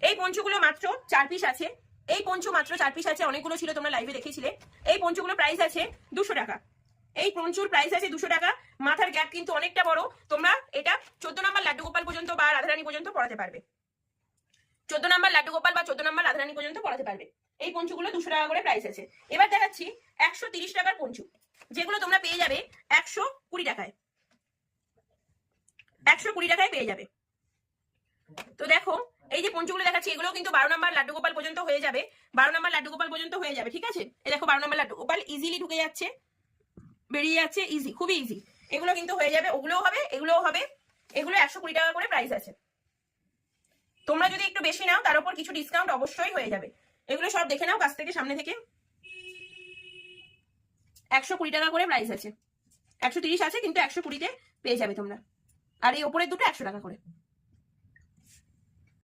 এই পঞ্চগুলো মাত্র 4 পিস আছে, এই পঞ্চ মাত্র 4 পিস আছে, অনেকগুলো ছিল তোমরা লাইভে দেখেছিলে। এই পঞ্চগুলো প্রাইস আছে 200 টাকা, এই পঞ্চুর প্রাইস আছে 200 টাকা। মাথার গ্যাপ কিন্তু অনেকটা বড়, তোমরা এটা 14 নম্বর লাড্ডু গোপাল পর্যন্ত বা রাধারানী পর্যন্ত পড়াতে পারবে, 14 নম্বর লাড্ডু গোপাল বা 14 নম্বর রাধারানী পর্যন্ত পড়াতে পারবে। এই পঞ্চুগুলো 200 টাকা করে প্রাইস আছে। এবার দেখাচ্ছি 130 টাকার পঞ্চু, যেগুলো তোমরা পেয়ে যাবে 120 টাকায়, 120 টাকায় পেয়ে যাবে। তো দেখো এই যে পঞ্চগুলো দেখাচ্ছি এগুলো কিন্তু 12 নম্বর লাড্ডু গোপাল পর্যন্ত হয়ে যাবে, 12 নম্বর লাড্ডু গোপাল পর্যন্ত হয়ে যাবে, ঠিক আছে। এই দেখো 12 নম্বর লাড্ডু গোপাল ইজিলি ঢুকে যাচ্ছে, বেরিয়ে যাচ্ছে, ইজি, খুবই ইজি। এগুলো কিন্তু হয়ে যাবে, ওগুলোও হবে, এগুলোও হবে। এগুলো 120 টাকা করে প্রাইস আছে। তোমরা যদি একটু বেশি নাও তার উপর কিছু ডিসকাউন্ট অবশ্যই হয়ে যাবে। এগুলো সব দেখে নাও কাছ থেকে, সামনে থেকে। 120 টাকা করে প্রাইস আছে, 130 আছে কিন্তু 120-তে পেয়ে যাবে তোমরা। আর এই ওপরের দুটো 100 টাকা করে।